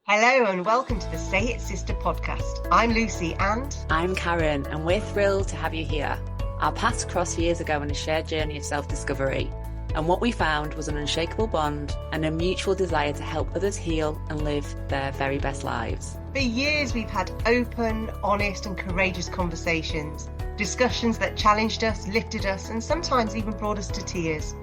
Hello and welcome to the Say It Sister podcast. I'm Lucy and I'm Karen, and we're thrilled to have you here. Our paths crossed years ago on a shared journey of self-discovery, and what we found was an unshakable bond and a mutual desire to help others heal and live their very best lives. For years we've had open, honest and courageous conversations, discussions that challenged us, lifted us and sometimes even brought us to tears.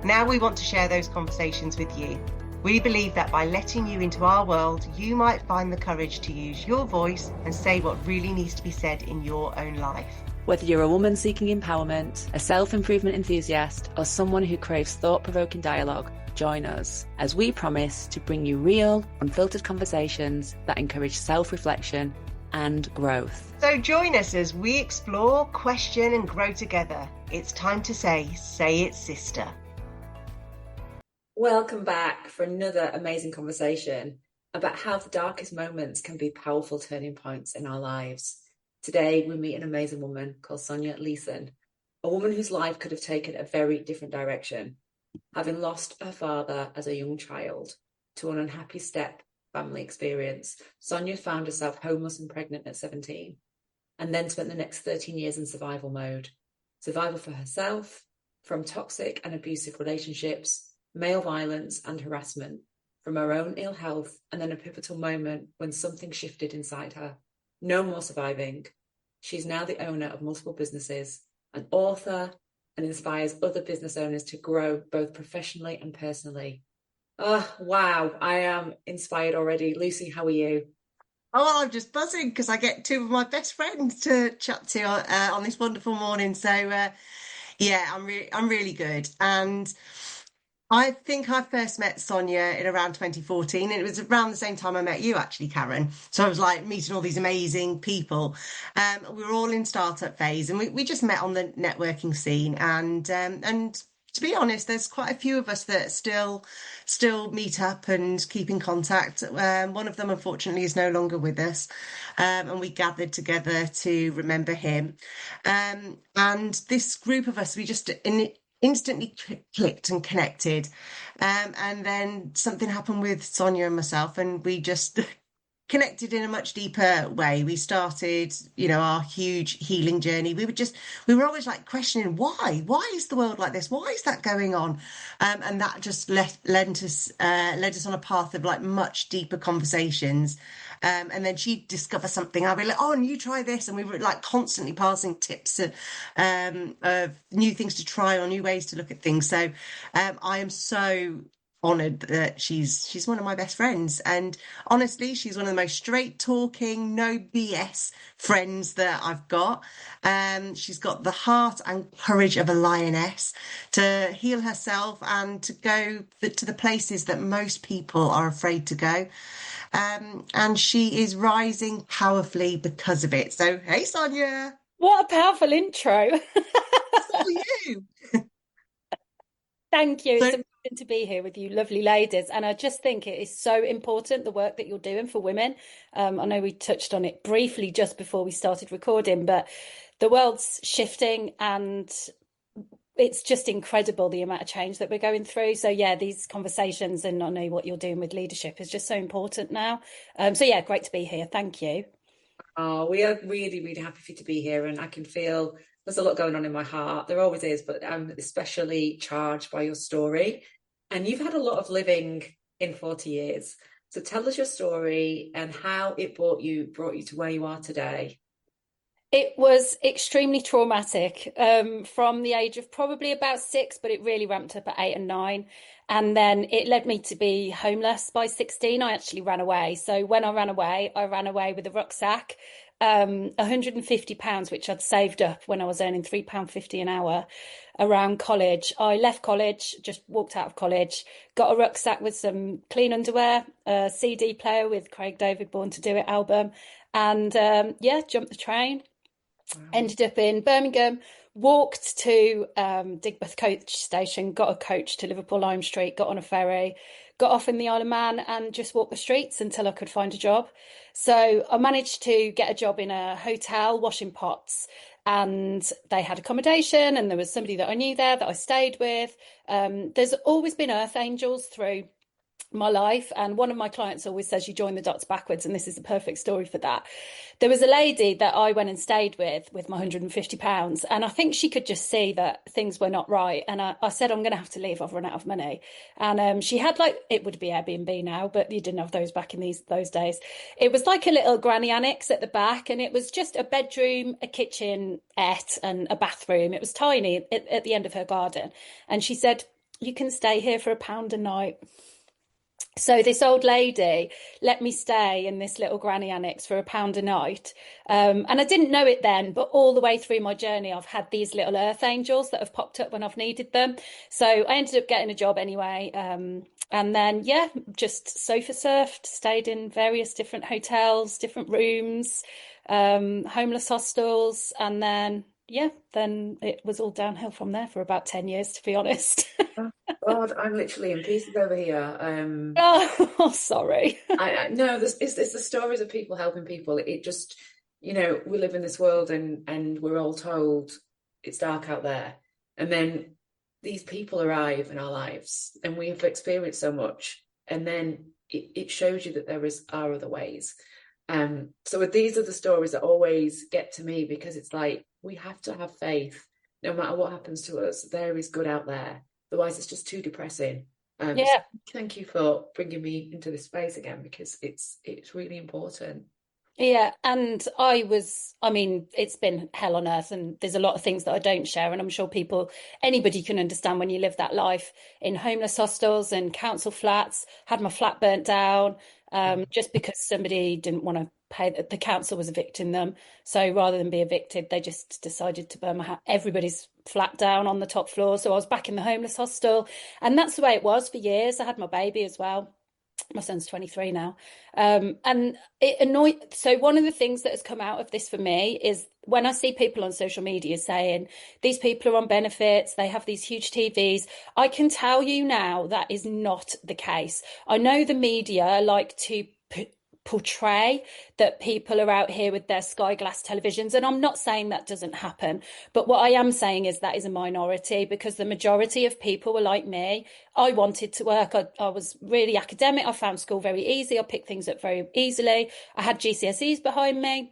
Now we want to share those conversations with you. We believe that by letting you into our world, you might find the courage to use your voice and say what really needs to be said in your own life. Whether you're a woman seeking empowerment, a self-improvement enthusiast, or someone who craves thought-provoking dialogue, join us as we promise to bring you real, unfiltered conversations that encourage self-reflection and growth. So join us as we explore, question and grow together. It's time to say it, sister. Welcome back for another amazing conversation about how the darkest moments can be powerful turning points in our lives. Today, we meet an amazing woman called Sonja Leason, a woman whose life could have taken a very different direction. Having lost her father as a young child to an unhappy step family experience, Sonja found herself homeless and pregnant at 17, and then spent the next 13 years in survival mode. Survival for herself, from toxic and abusive relationships, male violence and harassment, from her own ill health, and then a pivotal moment when something shifted inside her. No more surviving. She's now the owner of multiple businesses, an author, and inspires other business owners to grow both professionally and personally. Oh, wow. I am inspired already. Lucy, how are you? Oh, I'm just buzzing because I get two of my best friends to chat to on this wonderful morning. So, I'm really good. And I think I first met Sonja in around 2014, and it was around the same time I met you, actually, Karen. So I was like meeting all these amazing people. We were all in startup phase, and we just met on the networking scene. And to be honest, there's quite a few of us that still meet up and keep in contact. One of them, unfortunately, is no longer with us, and we gathered together to remember him. And this group of us, we just instantly clicked and connected, and then something happened with Sonja and myself, and we just connected in a much deeper way. We started, our huge healing journey. We were always like questioning why is the world like this? Why is that going on? And that just led us on a path of like much deeper conversations. And then she'd discover something. I'd be like, oh, and you try this. And we were like constantly passing tips of new things to try or new ways to look at things. So I am so honoured that she's one of my best friends. And honestly, she's one of the most straight talking, no BS friends that I've got. She's got the heart and courage of a lioness to heal herself and to go to the places that most people are afraid to go. And she is rising powerfully because of it. So, hey, Sonja. What a powerful intro. So are you. Thank you. It's amazing to be here with you lovely ladies. And I just think it is so important, the work that you're doing for women. I know we touched on it briefly just before we started recording, but the world's shifting and it's just incredible the amount of change that we're going through. So yeah, these conversations, and I know what you're doing with leadership is just so important now. So yeah, great to be here. Thank you. Oh, we are really, really happy for you to be here, and I can feel there's a lot going on in my heart. There always is, but I'm especially charged by your story. And you've had a lot of living in 40 years. So tell us your story and how it brought you to where you are today. It was extremely traumatic from the age of probably about 6, but it really ramped up at 8 and 9. And then it led me to be homeless by 16. I actually ran away. So when I ran away with a rucksack, £150, which I'd saved up when I was earning £3.50 an hour around college. I left college, just walked out of college, got a rucksack with some clean underwear, a CD player with Craig David Born to Do It album, and jumped the train. Wow. Ended up in Birmingham, walked to Digbeth coach station, got a coach to Liverpool Lime Street, got on a ferry, got off in the Isle of Man and just walked the streets until I could find a job. So I managed to get a job in a hotel washing pots, and they had accommodation and there was somebody that I knew there that I stayed with. There's always been earth angels through my life. And one of my clients always says you join the dots backwards, and this is the perfect story for that. There was a lady that I went and stayed with my £150, and I think she could just see that things were not right. And I said, I'm going to have to leave, I've run out of money. And she had, like, it would be Airbnb now, but you didn't have those back in those days. It was like a little granny annex at the back, and it was just a bedroom, a kitchenette, and a bathroom. It was tiny at the end of her garden. And she said, you can stay here for £1 a night. So this old lady let me stay in this little granny annex for £1 a night. And I didn't know it then, but all the way through my journey, I've had these little earth angels that have popped up when I've needed them. So I ended up getting a job anyway. And then, yeah, just sofa surfed, stayed in various different hotels, different rooms, homeless hostels. And then, yeah, then it was all downhill from there for about 10 years, to be honest. Oh, God, I'm literally in pieces over here. Oh, sorry. I no, it's the stories of people helping people. It just, we live in this world and we're all told it's dark out there. And then these people arrive in our lives and we have experienced so much. And then it shows you that are other ways. So these are the stories that always get to me, because it's like, we have to have faith. No matter what happens to us, there is good out there. Otherwise, it's just too depressing. Yeah. So thank you for bringing me into this space again, because it's really important. Yeah, and it's been hell on earth, and there's a lot of things that I don't share, and I'm sure anybody can understand when you live that life in homeless hostels and council flats. Had my flat burnt down, just because somebody didn't want to pay. The council was evicting them, so rather than be evicted, they just decided to burn everybody's flat down on the top floor. So I was back in the homeless hostel, and that's the way it was for years. I had my baby as well. My son's 23 now. And it annoyed. So one of the things that has come out of this for me is when I see people on social media saying these people are on benefits, they have these huge TVs. I can tell you now that is not the case. I know the media like to portray that people are out here with their sky glass televisions, and I'm not saying that doesn't happen, but what I am saying is that is a minority, because the majority of people were like me. I wanted to work. I was really academic. I found school very easy. I picked things up very easily. I had GCSEs behind me.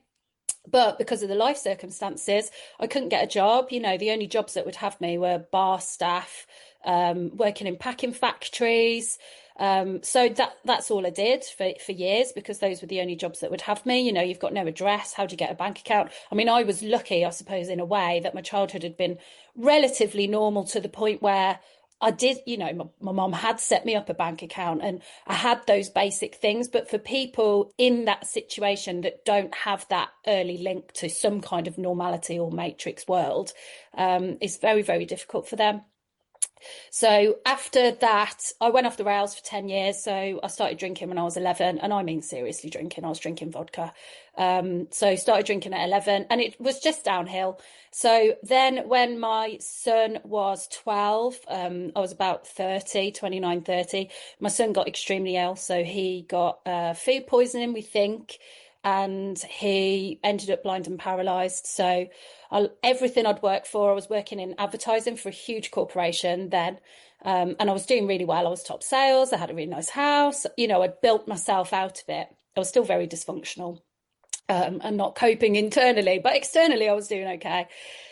But because of the life circumstances, I couldn't get a job. The only jobs that would have me were bar staff, working in packing factories. So that's all I did for years, because those were the only jobs that would have me. You've got no address. How do you get a bank account? I mean, I was lucky, I suppose, in a way that my childhood had been relatively normal, to the point where I did, my mom had set me up a bank account and I had those basic things. But for people in that situation that don't have that early link to some kind of normality or matrix world, it's very, very difficult for them. So after that, I went off the rails for 10 years. So I started drinking when I was 11, and I mean seriously drinking. I was drinking vodka. So started drinking at 11, and it was just downhill. So then when my son was 12, I was about 29, 30. My son got extremely ill. So he got food poisoning, we think, and he ended up blind and paralysed. So everything I'd worked for, I was working in advertising for a huge corporation then, and I was doing really well. I was top sales. I had a really nice house. I'd built myself out of it. I was still very dysfunctional, and not coping internally, but externally I was doing okay.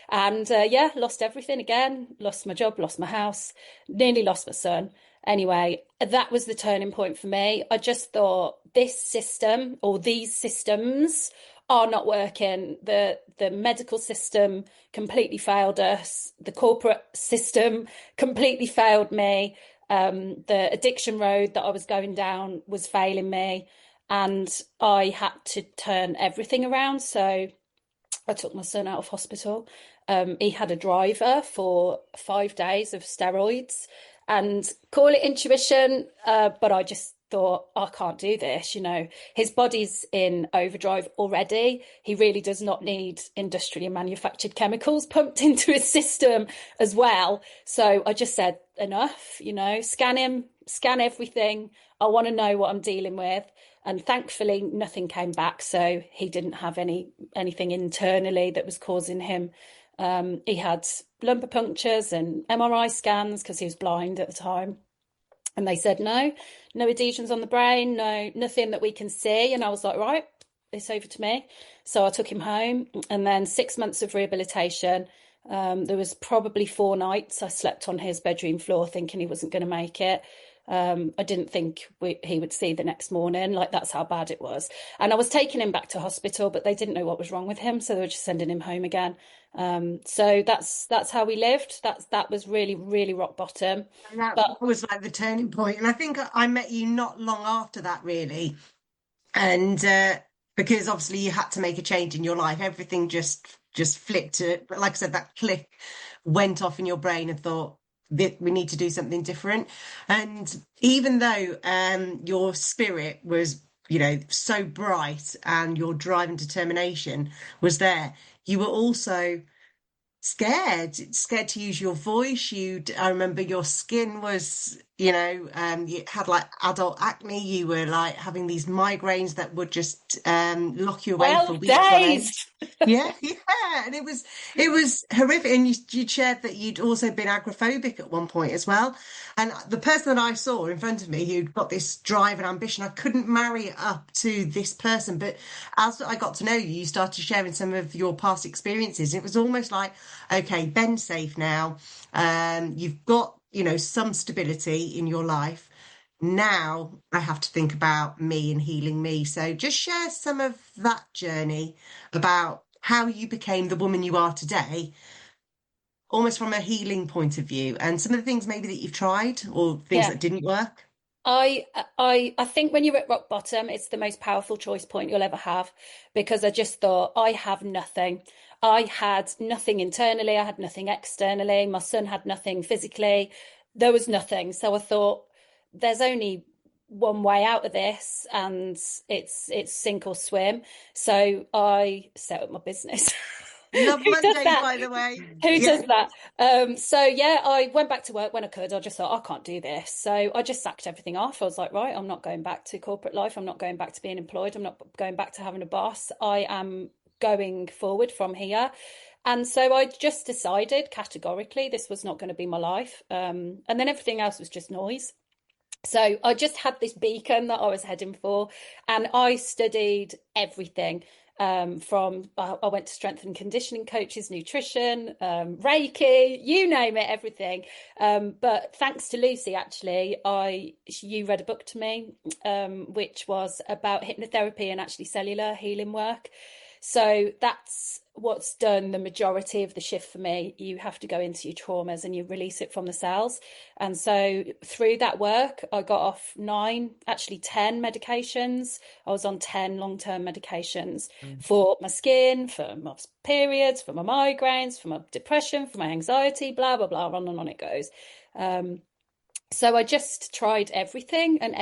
And lost everything again. Lost my job, lost my house, nearly lost my son. Anyway, that was the turning point for me. I just thought, this system, or these systems, are not working. The medical system completely failed us. The corporate system completely failed me. The addiction road that I was going down was failing me. And I had to turn everything around. So I took my son out of hospital. He had a driver for 5 days of steroids, and call it intuition, but I just thought, I can't do this. His body's in overdrive already. He really does not need industrially manufactured chemicals pumped into his system as well. So I just said, enough, scan him, scan everything. I want to know what I'm dealing with. And thankfully, nothing came back. So he didn't have anything internally that was causing him. He had lumbar punctures and MRI scans because he was blind at the time. And they said, no adhesions on the brain, nothing that we can see. And I was like, right, it's over to me. So I took him home, and then 6 months of rehabilitation. There was probably 4 nights I slept on his bedroom floor thinking he wasn't going to make it. I didn't think he would see the next morning. Like, that's how bad it was. And I was taking him back to hospital, but they didn't know what was wrong with him, so they were just sending him home again. So that's how we lived. That was really, really rock bottom. And that But was like the turning point. And I think I met you not long after that, really. And because obviously you had to make a change in your life, everything just flipped to, like I said, that click went off in your brain and thought that we need to do something different. And even though your spirit was, so bright and your drive and determination was there, you were also scared to use your voice. I remember your skin was, you had like adult acne. You were like having these migraines that would just lock you away for 12 weeks on end. days. Yeah, yeah, and it was horrific. And you shared that you'd also been agoraphobic at one point as well. And the person that I saw in front of me who'd got this drive and ambition, I couldn't marry it up to this person. But as I got to know you, you started sharing some of your past experiences. It was almost like, okay, Ben's safe now. You've got, some stability in your life. Now I have to think about me and healing me. So just share some of that journey about how you became the woman you are today, almost from a healing point of view, and some of the things maybe that you've tried or things Yeah. that didn't work. I think when you're at rock bottom, it's the most powerful choice point you'll ever have, because I just thought, I have nothing. I had nothing internally, I had nothing externally, my son had nothing physically, there was nothing. So I thought, there's only one way out of this, and it's sink or swim. So I set up my business. Love Who does Mondays, that? by the way. Who Yeah. does that? So yeah, I went back to work when I could. I just thought, I can't do this. So I just sacked everything off. I was like, right, I'm not going back to corporate life. I'm not going back to being employed. I'm not going back to having a boss. I am going forward from here. And so I just decided categorically this was not going to be my life. And then everything else was just noise. So I just had this beacon that I was heading for, and I studied everything. I went to strength and conditioning coaches, nutrition, Reiki, you name it, everything. But thanks to Lucy, actually, you read a book to me, which was about hypnotherapy and actually cellular healing work. So that's what's done the majority of the shift for me. You have to go into your traumas and you release it from the cells. And so through that work, I got off 9, actually 10 medications. I was on 10 long-term medications for my skin, for my periods, for my migraines, for my depression, for my anxiety, blah, blah, blah, on and on it goes. So I just tried everything and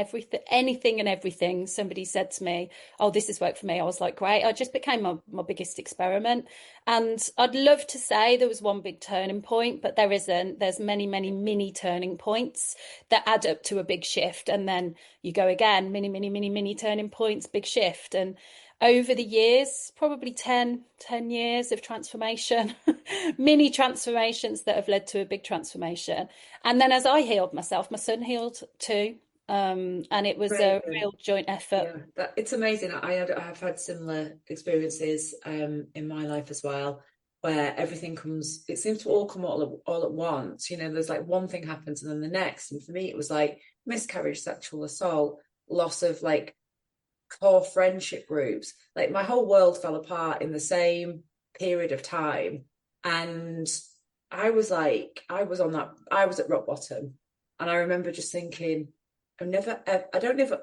anything and everything. Somebody said to me, oh, this has worked for me. I was like, great. I just became my biggest experiment. And I'd love to say there was one big turning point, but there isn't. There's many, many mini turning points that add up to a big shift. And then you go again, many, many, many, mini turning points, big shift. And over the years, probably 10 years of transformation, mini transformations that have led to a big transformation. And then as I healed myself, my son healed too. And it was a real joint effort. Yeah, it's amazing. I've had similar experiences in my life as well, where everything it seems to all come all at once. There's like one thing happens and then the next. And for me, it was like miscarriage, sexual assault, loss of like core friendship groups. Like my whole world fell apart in the same period of time. And I was at rock bottom. And I remember just thinking, I don't know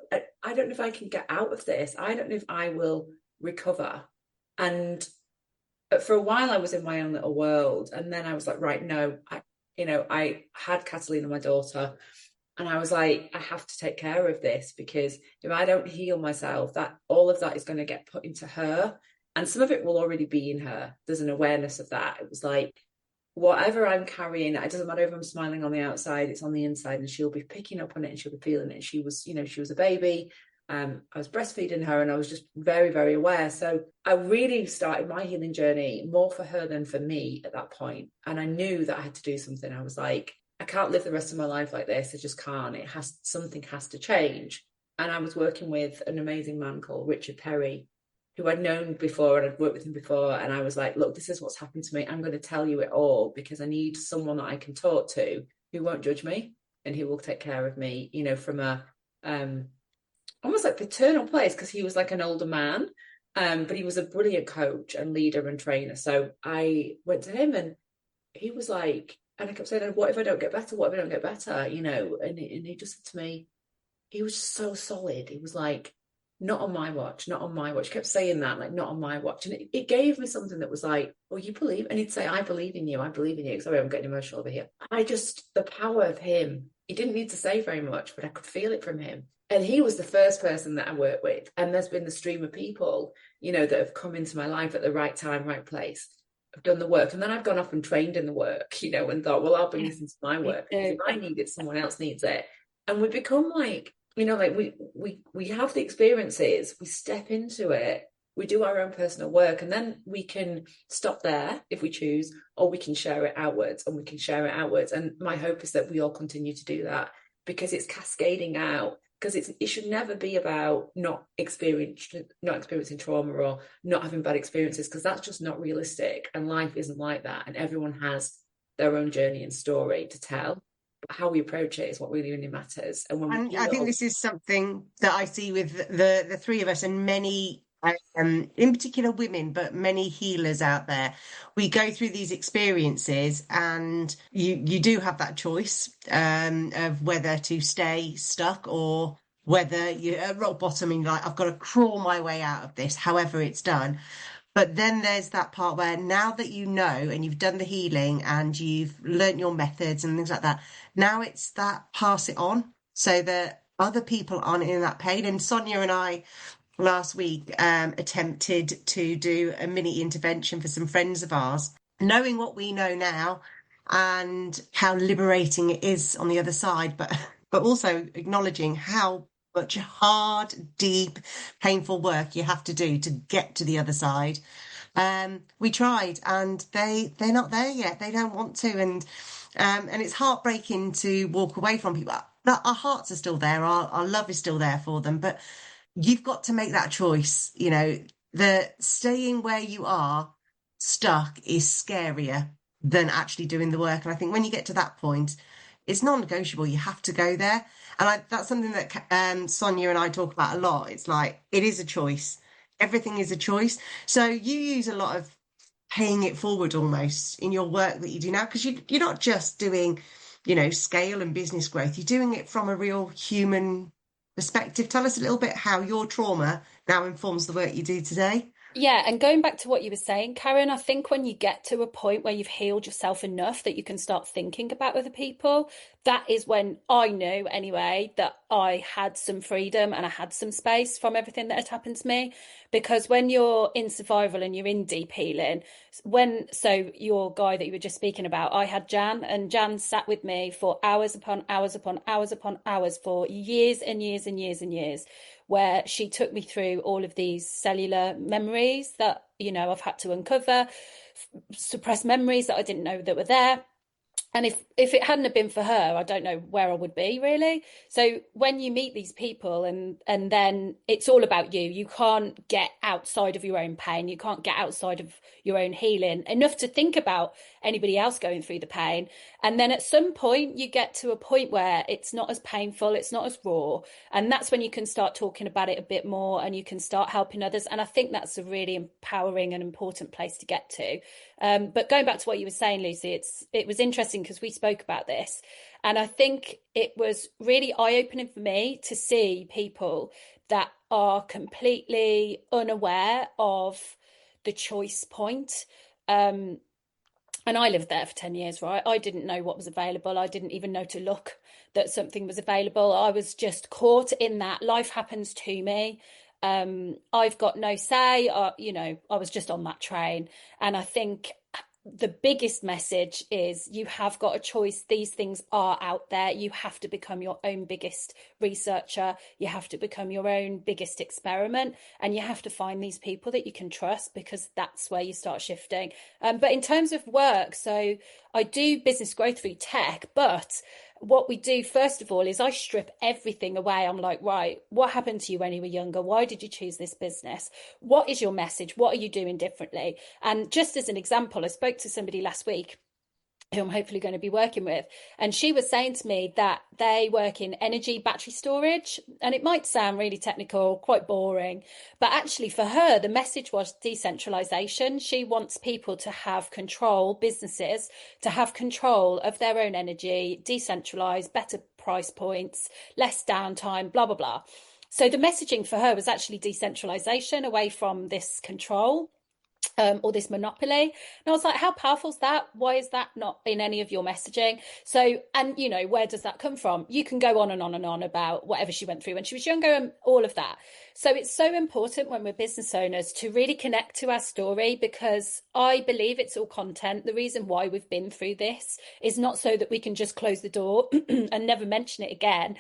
if I can get out of this. I don't know if I will recover. And for a while I was in my own little world. And then I was like, right, no, I had Catalina, my daughter, and I was like, I have to take care of this, because if I don't heal myself, that all of that is going to get put into her. And some of it will already be in her. There's an awareness of that. It was like, whatever I'm carrying, it doesn't matter if I'm smiling on the outside, it's on the inside, and she'll be picking up on it and she'll be feeling it. And she was a baby. I was breastfeeding her, and I was just very, very aware. So I really started my healing journey more for her than for me at that point. And I knew that I had to do something. I was like, I can't live the rest of my life like this. I just can't. Something has to change. And I was working with an amazing man called Richard Perry, who I'd known before and I'd worked with him before. And I was like, look, this is what's happened to me. I'm going to tell you it all because I need someone that I can talk to who won't judge me and who will take care of me, you know, from a almost like paternal place, because he was like an older man. But he was a brilliant coach and leader and trainer. So I went to him and he was like, and I kept saying, what if I don't get better? What if I don't get better? You know, and he just said to me, he was so solid. He was like, not on my watch, not on my watch. He kept saying that, like, not on my watch. And it gave me something that was like, oh, you believe? And he'd say, I believe in you. I believe in you. Sorry, I'm getting emotional over here. The power of him, he didn't need to say very much, but I could feel it from him. And he was the first person that I worked with. And there's been the stream of people, you know, that have come into my life at the right time, right place. I've done the work. And then I've gone off and trained in the work, you know, and thought, well, I'll bring this into my work. Because if I need it, someone else needs it. And we become like, you know, like we have the experiences, we step into it, we do our own personal work, and then we can stop there if we choose, or we can share it outwards, and we can share it outwards. And my hope is that we all continue to do that, because it's cascading out. Because it should never be about not experiencing trauma or not having bad experiences, because that's just not realistic. And life isn't like that. And everyone has their own journey and story to tell. But how we approach it is what really matters. And when we heal, I think this is something that I see with the three of us and many, in particular women, but many healers out there. We go through these experiences, and you do have that choice of whether to stay stuck or whether you're at rock bottom and you're like, I've got to crawl my way out of this, however it's done. But then there's that part where now that you know and you've done the healing and you've learnt your methods and things like that, now it's that pass it on so that other people aren't in that pain. And Sonja and I last week attempted to do a mini intervention for some friends of ours, knowing what we know now and how liberating it is on the other side, but also acknowledging how much hard, deep, painful work you have to do to get to the other side. We tried, and they're not there yet. They don't want to, and it's heartbreaking to walk away from people. Our hearts are still there, our love is still there for them, but you've got to make that choice. You know, the staying where you are stuck is scarier than actually doing the work. And I think when you get to that point, it's non-negotiable. You have to go there. And that's something that Sonja and I talk about a lot. It's like, it is a choice. Everything is a choice. So you use a lot of paying it forward almost in your work that you do now, because you're not just doing, you know, scale and business growth. You're doing it from a real human perspective. Tell us a little bit how your trauma now informs the work you do today. Yeah, and going back to what you were saying, Karen, I think when you get to a point where you've healed yourself enough that you can start thinking about other people, that is when I knew anyway that I had some freedom and I had some space from everything that had happened to me. Because when you're in survival and you're in deep healing, so your guy that you were just speaking about, I had Jan, and Jan sat with me for hours upon hours upon hours upon hours for years and years and years and years, where she took me through all of these cellular memories that, you know, I've had to uncover, suppressed memories that I didn't know that were there. And if it hadn't have been for her, I don't know where I would be, really. So when you meet these people and then it's all about you, you can't get outside of your own pain. You can't get outside of your own healing enough to think about anybody else going through the pain. And then at some point you get to a point where it's not as painful, it's not as raw. And that's when you can start talking about it a bit more and you can start helping others. And I think that's a really empowering and important place to get to. But going back to what you were saying, Lucy, it was interesting because we spoke about this, and I think it was really eye-opening for me to see people that are completely unaware of the choice point. And I lived there for 10 years, right? I didn't know what was available. I didn't even know to look that something was available. I was just caught in that life happens to me. I've got no say. You know, I was just on that train. And I think the biggest message is you have got a choice. These things are out there. You have to become your own biggest researcher. You have to become your own biggest experiment. And you have to find these people that you can trust, because that's where you start shifting. But in terms of work, so I do business growth through tech, but what we do first of all is I strip everything away. I'm like, right, what happened to you when you were younger? Why did you choose this business? What is your message? What are you doing differently? And just as an example, I spoke to somebody last week who I'm hopefully going to be working with, and she was saying to me that they work in energy battery storage, and it might sound really technical, quite boring, but actually for her the message was decentralization. She wants people to have control, businesses to have control of their own energy, decentralized, better price points, less downtime, blah blah blah. So the messaging for her was actually decentralization, away from this control, or this monopoly. And I was like, how powerful is that? Why is that not in any of your messaging? So, and you know, where does that come from? You can go on and on and on about whatever she went through when she was younger and all of that. So it's so important when we're business owners to really connect to our story, because I believe it's all content. The reason why we've been through this is not so that we can just close the door and never mention it again.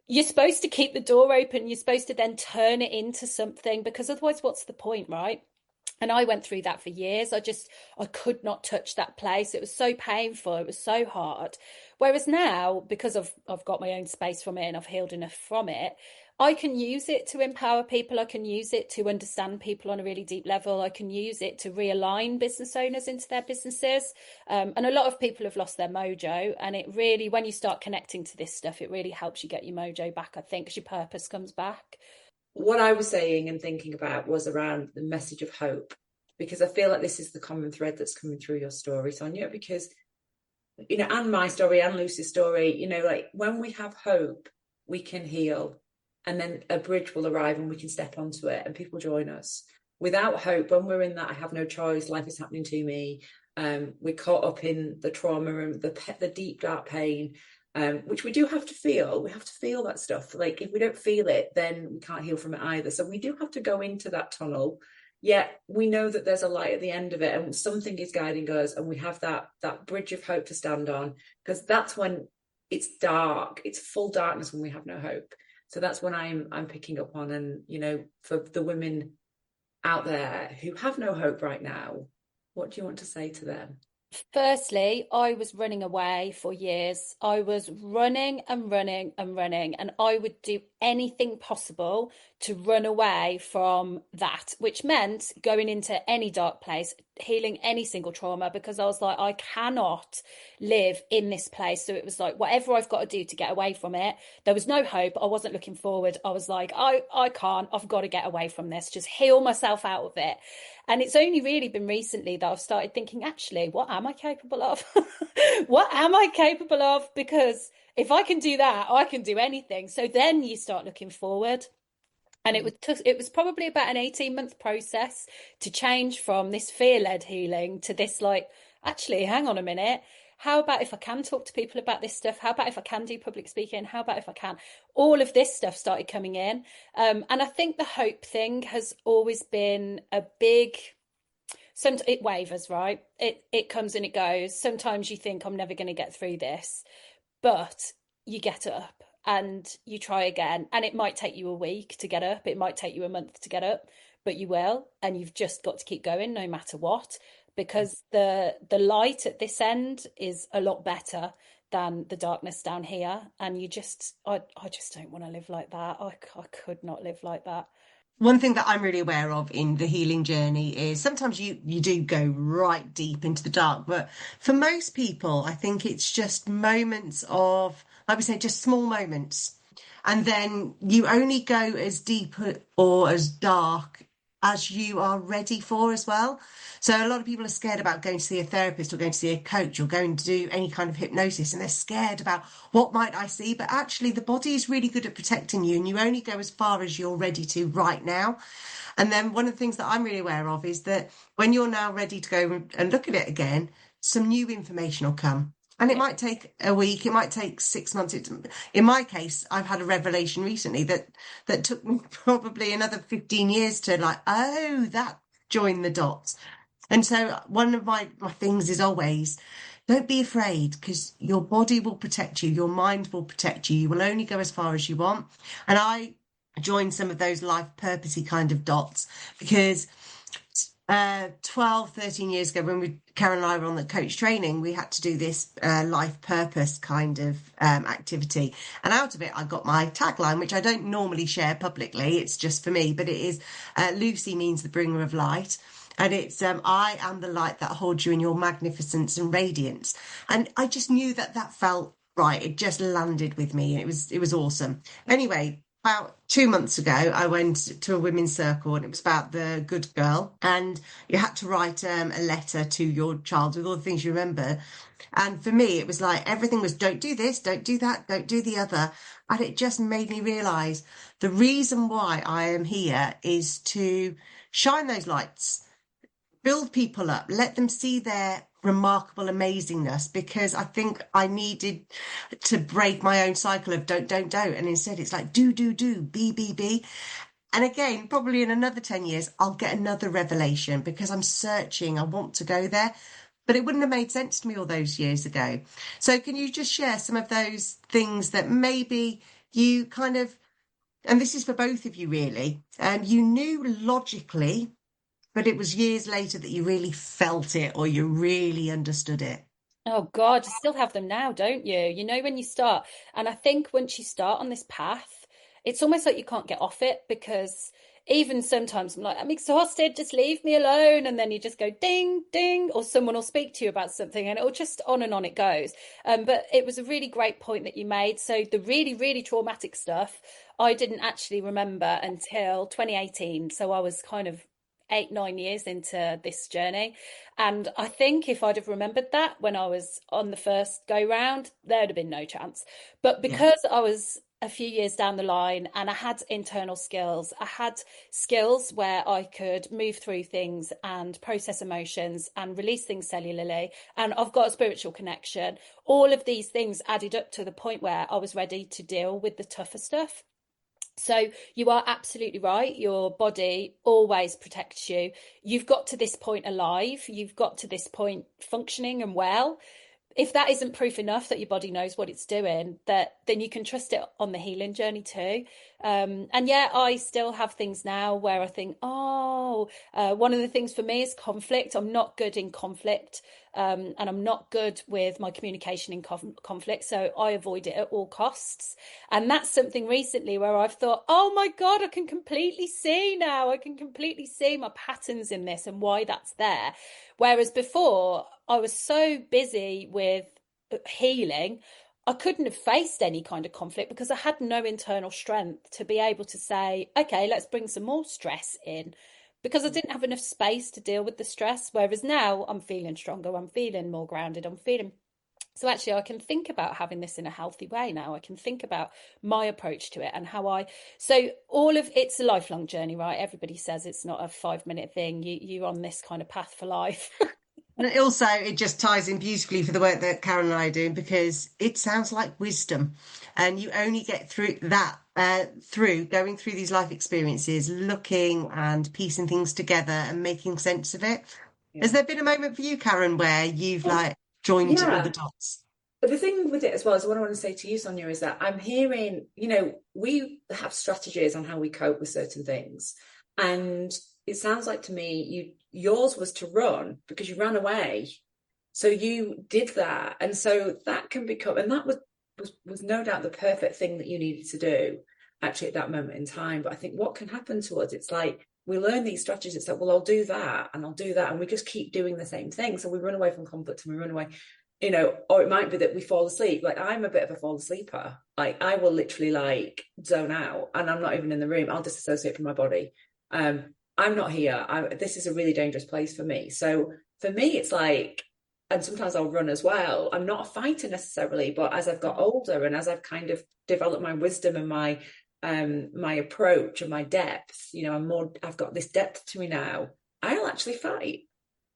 You're supposed to keep the door open. You're supposed to then turn it into something, because otherwise, what's the point, right? And I went through that for years. I could not touch that place. It was so painful. It was so hard. Whereas now, because I've got my own space from it and I've healed enough from it, I can use it to empower people. I can use it to understand people on a really deep level. I can use it to realign business owners into their businesses. And a lot of people have lost their mojo. And it really, when you start connecting to this stuff, it really helps you get your mojo back, I think, because your purpose comes back. What I was saying and thinking about was around the message of hope, because I feel like this is the common thread that's coming through your story, Sonja, because, you know, and my story and Lucy's story, you know, like when we have hope, we can heal, and then a bridge will arrive and we can step onto it and people join us. Without hope, when we're in that I have no choice, life is happening to me, we're caught up in the trauma and the deep dark pain, which we do have to feel. We have to feel that stuff. Like if we don't feel it, then we can't heal from it either. So we do have to go into that tunnel. Yet we know that there's a light at the end of it, and something is guiding us, and we have that bridge of hope to stand on, because that's when it's dark. It's full darkness when we have no hope. So that's when I'm picking up on. And you know, for the women out there who have no hope right now, what do you want to say to them? Firstly, I was running away for years. I was running and running and running, and I would do anything possible to run away from that, which meant going into any dark place, healing any single trauma, because I was like, I cannot live in this place. So it was like, whatever I've got to do to get away from it. There was no hope. I wasn't looking forward. I was like, I can't. I've got to get away from this, just heal myself out of it. And it's only really been recently that I've started thinking, actually, what am I capable of? What am I capable of? Because if I can do that, I can do anything. So then you start looking forward. And it was probably about an 18-month process to change from this fear-led healing to this, like, actually, hang on a minute. How about if I can talk to people about this stuff? How about if I can do public speaking? How about if I can? All of this stuff started coming in. And I think the hope thing has always been a big... it wavers, right? It comes and it goes. Sometimes you think, I'm never going to get through this. But you get up and you try again. And it might take you a week to get up. It might take you a month to get up, but you will. And you've just got to keep going no matter what, because the light at this end is a lot better than the darkness down here. And I just don't want to live like that. I could not live like that. One thing that I'm really aware of in the healing journey is sometimes you do go right deep into the dark, but for most people, I think it's just moments of, like we say, just small moments. And then you only go as deep or as dark as you are ready for as well. So a lot of people are scared about going to see a therapist or going to see a coach or going to do any kind of hypnosis, and they're scared about what might I see. But actually the body is really good at protecting you, and you only go as far as you're ready to right now. And then one of the things that I'm really aware of is that when you're now ready to go and look at it again, some new information will come. And it might take a week, it might take 6 months. In my case, I've had a revelation recently that took me probably another 15 years to like, oh, that joined the dots. And so one of my things is always don't be afraid, because your body will protect you, your mind will protect you. You will only go as far as you want. And I joined some of those life purposey kind of dots because 12, 13 years ago, when Karen and I were on the coach training, we had to do this life purpose kind of activity. And out of it, I got my tagline, which I don't normally share publicly. It's just for me, but it is Lucy means the bringer of light. And it's I am the light that holds you in your magnificence and radiance. And I just knew that that felt right. It just landed with me, and it was awesome. Anyway, about 2 months ago, I went to a women's circle, and it was about the good girl. And you had to write a letter to your child with all the things you remember. And for me, it was like everything was don't do this, don't do that, don't do the other. And it just made me realise the reason why I am here is to shine those lights, build people up, let them see their remarkable amazingness, because I think I needed to break my own cycle of don't, and instead it's like do, be. And again, probably in another 10 years, I'll get another revelation because I'm searching, I want to go there, but it wouldn't have made sense to me all those years ago. So can you just share some of those things that maybe you kind of, and this is for both of you really, you knew logically, but it was years later that you really felt it or you really understood it? Oh God, you still have them now, don't you? You know, when you start, and I think once you start on this path, it's almost like you can't get off it, because even sometimes I'm like, I'm exhausted, just leave me alone. And then you just go ding, ding, or someone will speak to you about something, and it'll just on and on it goes. But it was a really great point that you made. So the really, really traumatic stuff, I didn't actually remember until 2018. So I was kind of 8, 9 years into this journey. And I think if I'd have remembered that when I was on the first go round, there'd have been no chance. But Yeah. because I was a few years down the line and I had internal skills, I had skills where I could move through things and process emotions and release things cellularly. And I've got a spiritual connection. All of these things added up to the point where I was ready to deal with the tougher stuff. So you are absolutely right. Your body always protects you. You've got to this point alive. You've got to this point functioning and well. If that isn't proof enough that your body knows what it's doing, that then you can trust it on the healing journey too. And yeah, I still have things now where I think, one of the things for me is conflict. I'm not good in conflict, and I'm not good with my communication in conflict, so I avoid it at all costs. And that's something recently where I've thought, oh my God, I can completely see now. I can completely see my patterns in this and why that's there. Whereas before, I was so busy with healing, I couldn't have faced any kind of conflict because I had no internal strength to be able to say, okay, let's bring some more stress in, because I didn't have enough space to deal with the stress. Whereas now I'm feeling stronger, I'm feeling more grounded, I'm feeling. So actually, I can think about having this in a healthy way now. I can think about my approach to it and how so all of it's a lifelong journey, right? Everybody says it's not a 5-minute thing. You're on this kind of path for life. And also, it just ties in beautifully for the work that Karen and I are doing, because it sounds like wisdom. And you only get through that through going through these life experiences, looking and piecing things together and making sense of it. Yeah. Has there been a moment for you, Karen, where you've like joined all the dots? But the thing with it as well is what I want to say to you, Sonja, is that I'm hearing, we have strategies on how we cope with certain things. And it sounds like to me, yours was to run because you ran away. So you did that. And so that can become, and that was no doubt the perfect thing that you needed to do actually at that moment in time. But I think what can happen to us, it's like we learn these strategies. It's like, well, I'll do that and I'll do that. And we just keep doing the same thing. So we run away from conflict and we run away, or it might be that we fall asleep. Like I'm a bit of a fall asleeper. Like I will literally like zone out and I'm not even in the room. I'll disassociate from my body. I'm not here. This is a really dangerous place for me. So for me, it's like, and sometimes I'll run as well. I'm not a fighter necessarily, but as I've got older and as I've kind of developed my wisdom and my approach and my depth, I've got this depth to me now. I'll actually fight.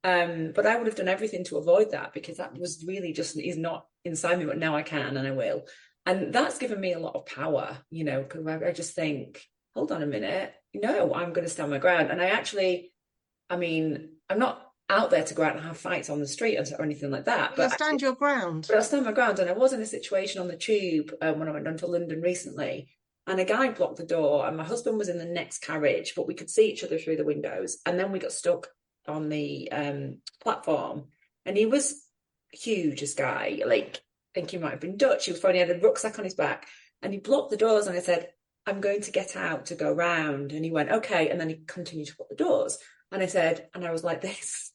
But I would have done everything to avoid that because that was really just is not inside me. But now I can and I will. And that's given me a lot of power, because I just think, hold on a minute. No, I'm going to stand my ground. And I'm not out there to go out and have fights on the street or anything like that. You'll stand your ground. But I stand my ground. And I was in a situation on the tube when I went down to London recently, and a guy blocked the door, and my husband was in the next carriage, but we could see each other through the windows. And then we got stuck on the platform, and he was huge, this guy. Like, I think he might have been Dutch. He had a rucksack on his back, and he blocked the doors. And I said, "I'm going to get out to go round." And he went, "Okay." And then he continued to block the doors. And I said, and I was like this,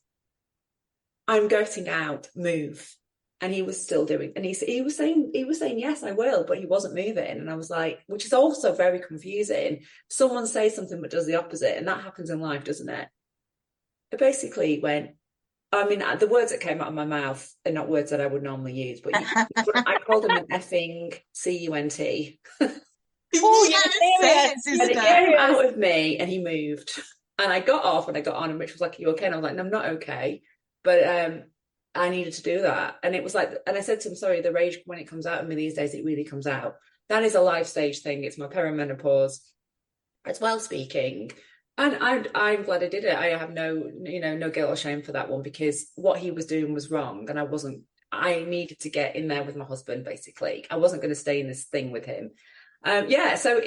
"I'm getting out, move." And he was still doing, and he was saying, "Yes, I will," but he wasn't moving. And I was like, which is also very confusing. Someone says something but does the opposite, and that happens in life, doesn't it? It basically went, I mean, the words that came out of my mouth are not words that I would normally use, but I called him an effing cunt. Oh, Yes, And it came out of me, and he moved. And I got off and I got on, and Rich was like, "Are you okay?" And I was like, "No, I'm not okay." But I needed to do that. And it was like, and I said to him, "Sorry, the rage, when it comes out of me these days, it really comes out. That is a life stage thing. It's my perimenopause. It's well speaking." And I'm glad I did it. I have no guilt or shame for that one, because what he was doing was wrong. And I needed to get in there with my husband, basically. I wasn't going to stay in this thing with him. So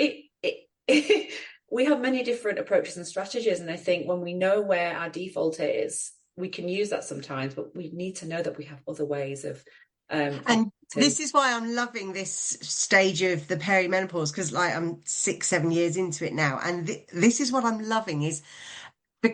we have many different approaches and strategies. And I think when we know where our default is, we can use that sometimes, but we need to know that we have other ways of and this is why I'm loving this stage of the perimenopause, because like I'm 6-7 years into it now, and this is what I'm loving is,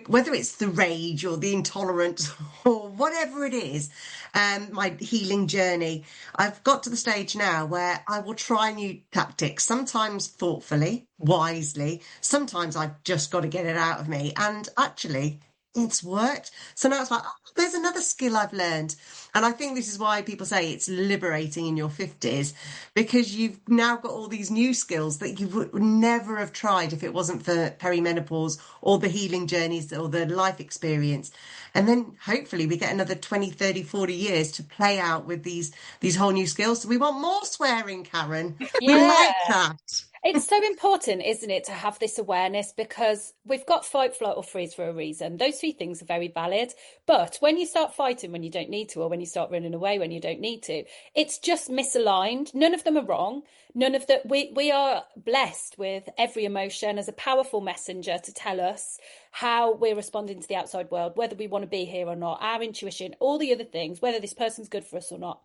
whether it's the rage or the intolerance or whatever it is, my healing journey, I've got to the stage now where I will try new tactics, sometimes thoughtfully, wisely, sometimes I've just got to get it out of me. And actually, it's worked. So now it's like, oh, there's another skill I've learned. And I think this is why people say it's liberating in your 50s, because you've now got all these new skills that you would never have tried if it wasn't for perimenopause or the healing journeys or the life experience. And then hopefully we get another 20, 30, 40 years to play out with these whole new skills. So we want more swearing, Karen. We like that. It's so important, isn't it, to have this awareness, because we've got fight, flight, or freeze for a reason. Those three things are very valid. But when you start fighting when you don't need to, or when you start running away when you don't need to, it's just misaligned. None of them are wrong. None of that. We are blessed with every emotion as a powerful messenger to tell us how we're responding to the outside world, whether we want to be here or not, our intuition, all the other things, whether this person's good for us or not.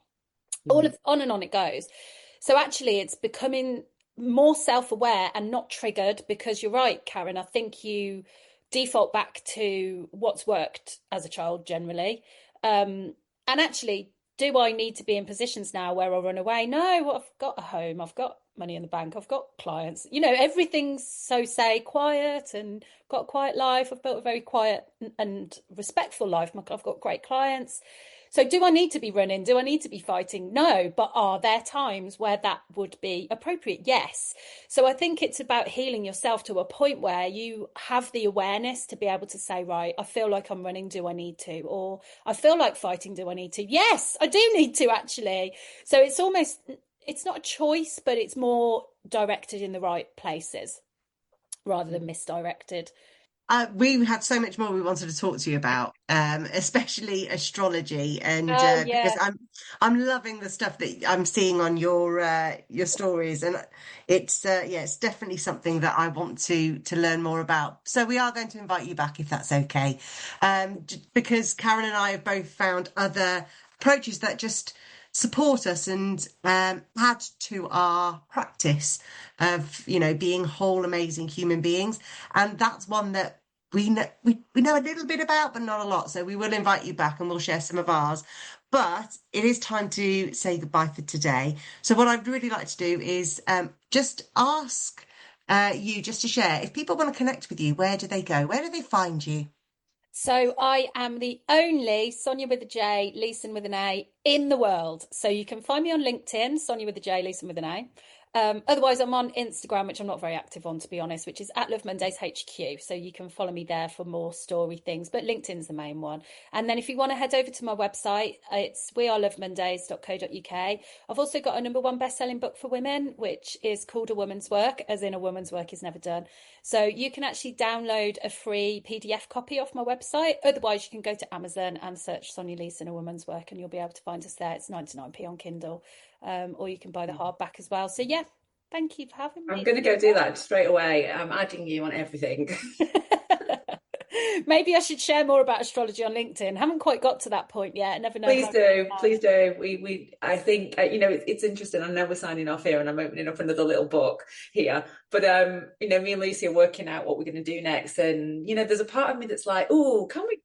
All of on and on it goes. So actually, it's becoming more self-aware and not triggered, because you're right, Karen. I think you default back to what's worked as a child generally. And actually, do I need to be in positions now where I run away? No, I've got a home, I've got money in the bank, I've got clients, everything's so say quiet, and got a quiet life. I've built a very quiet and respectful life. I've got great clients. So do I need to be running? Do I need to be fighting? No, but are there times where that would be appropriate? Yes. So I think it's about healing yourself to a point where you have the awareness to be able to say, right, I feel like I'm running. Do I need to? Or I feel like fighting. Do I need to? Yes, I do need to, actually. So it's not a choice, but it's more directed in the right places rather than misdirected. We had so much more we wanted to talk to you about, especially astrology, and because I'm loving the stuff that I'm seeing on your stories, and it's definitely something that I want to learn more about. So we are going to invite you back if that's okay, because Karen and I have both found other approaches that just support us and add to our practice of being whole, amazing human beings, and that's one that we know a little bit about, but not a lot. So we will invite you back and we'll share some of ours. But it is time to say goodbye for today. So what I'd really like to do is just ask you just to share. If people want to connect with you, where do they go? Where do they find you? So I am the only Sonja with a J, Leason with an A in the world. So you can find me on LinkedIn, Sonja with a J, Leason with an A. Otherwise, I'm on Instagram, which I'm not very active on, to be honest, which is at Love Mondays HQ. So you can follow me there for more story things, but LinkedIn's the main one. And then if you want to head over to my website, it's wearelovemondays.co.uk. I've also got a #1 best-selling book for women, which is called A Woman's Work, as in a woman's work is never done. So you can actually download a free PDF copy off my website. Otherwise, you can go to Amazon and search Sonja Leason, A Woman's Work, and you'll be able to find us there. It's 99p on Kindle. Or you can buy the hardback as well. So yeah, thank you for having me. I'm going to go do that straight away. I'm adding you on everything. Maybe I should share more about astrology on LinkedIn. Haven't quite got to that point yet. I never know. Please do. We I think it's interesting. I know we're signing off here, and I'm opening up another little book here. But me and Lucy are working out what we're going to do next. And there's a part of me that's like, oh, can we,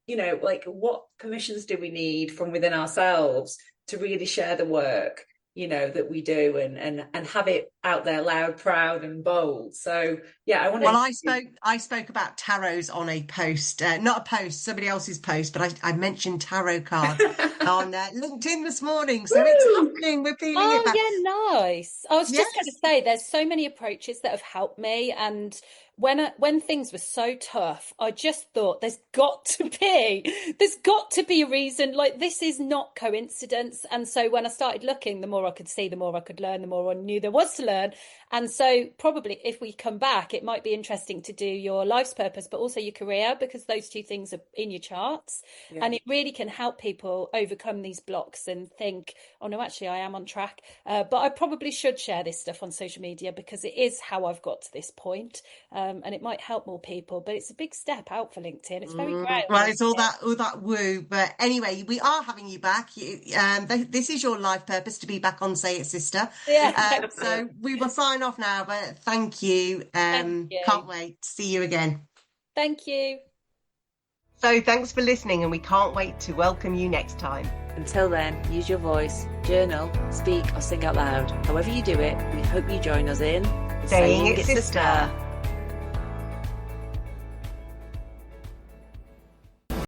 what permissions do we need from within ourselves to really share the work that we do and have it out there loud, proud and bold. So yeah, I spoke about tarots on a post, not a post, somebody else's post, but I mentioned tarot cards on LinkedIn this morning. So it's happening. We're feeling it back. Yeah, nice. I was just going to say, there's so many approaches that have helped me, and when things were so tough, I just thought there's got to be a reason. Like, this is not coincidence. And so when I started looking, the more I could see, the more I could learn, the more I knew there was to learn. And so probably if we come back, it might be interesting to do your life's purpose, but also your career, because those two things are in your charts. Yeah. And it really can help people overcome these blocks and think, oh no, actually I am on track. But I probably should share this stuff on social media, because it is how I've got to this point. And it might help more people, but it's a big step out for LinkedIn. It's very great. Well, it's all that woo. But anyway, we are having you back. This is your life purpose, to be back on Say It Sister. Yeah. So we will sign off now, but thank you. Can't wait to see you again. Thank you. So thanks for listening, and we can't wait to welcome you next time. Until then, use your voice, journal, speak or sing out loud. However you do it, we hope you join us in Saying It Sister.